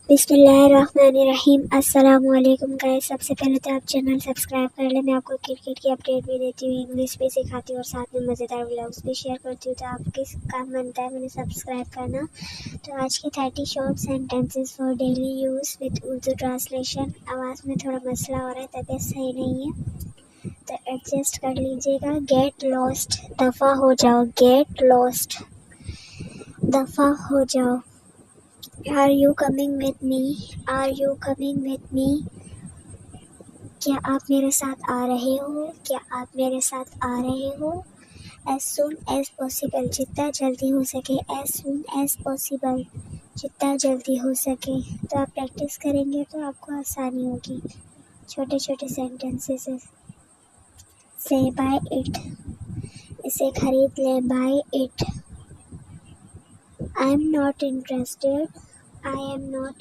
बिस्मिल्लाहिर्रहमानिर्रहीम। अस्सलामुअलैकुम गाइस। सबसे पहले तो आप चैनल सब्सक्राइब कर लें। मैं आपको क्रिकेट की अपडेट भी देती हूँ, इंग्लिश भी सिखाती हूँ और साथ में मज़ेदार व्लॉग्स भी शेयर करती हूँ। तो आप किस काम बनता है मैंने सब्सक्राइब करना। तो आज की 30 short sentences for daily use with Urdu translation. आवाज़ में थोड़ा मसला हो रहा है, तबीयत सही नहीं है तो एडजस्ट कर लीजिएगा। गेट लॉस्ट, दफ़ा हो जाओ। गेट लॉस्ट, दफ़ा हो जाओ। Are you coming with me? Are you coming with me? क्या आप मेरे साथ आ रहे हो? क्या आप मेरे साथ आ रहे हो? As soon as possible, जितना जल्दी हो सके। As soon as possible, जितना जल्दी हो सके। तो आप प्रैक्टिस करेंगे तो आपको आसानी होगी। छोटे छोटे सेंटेंसेस से buy it, इसे खरीद लें। buy it. I am not interested. I am not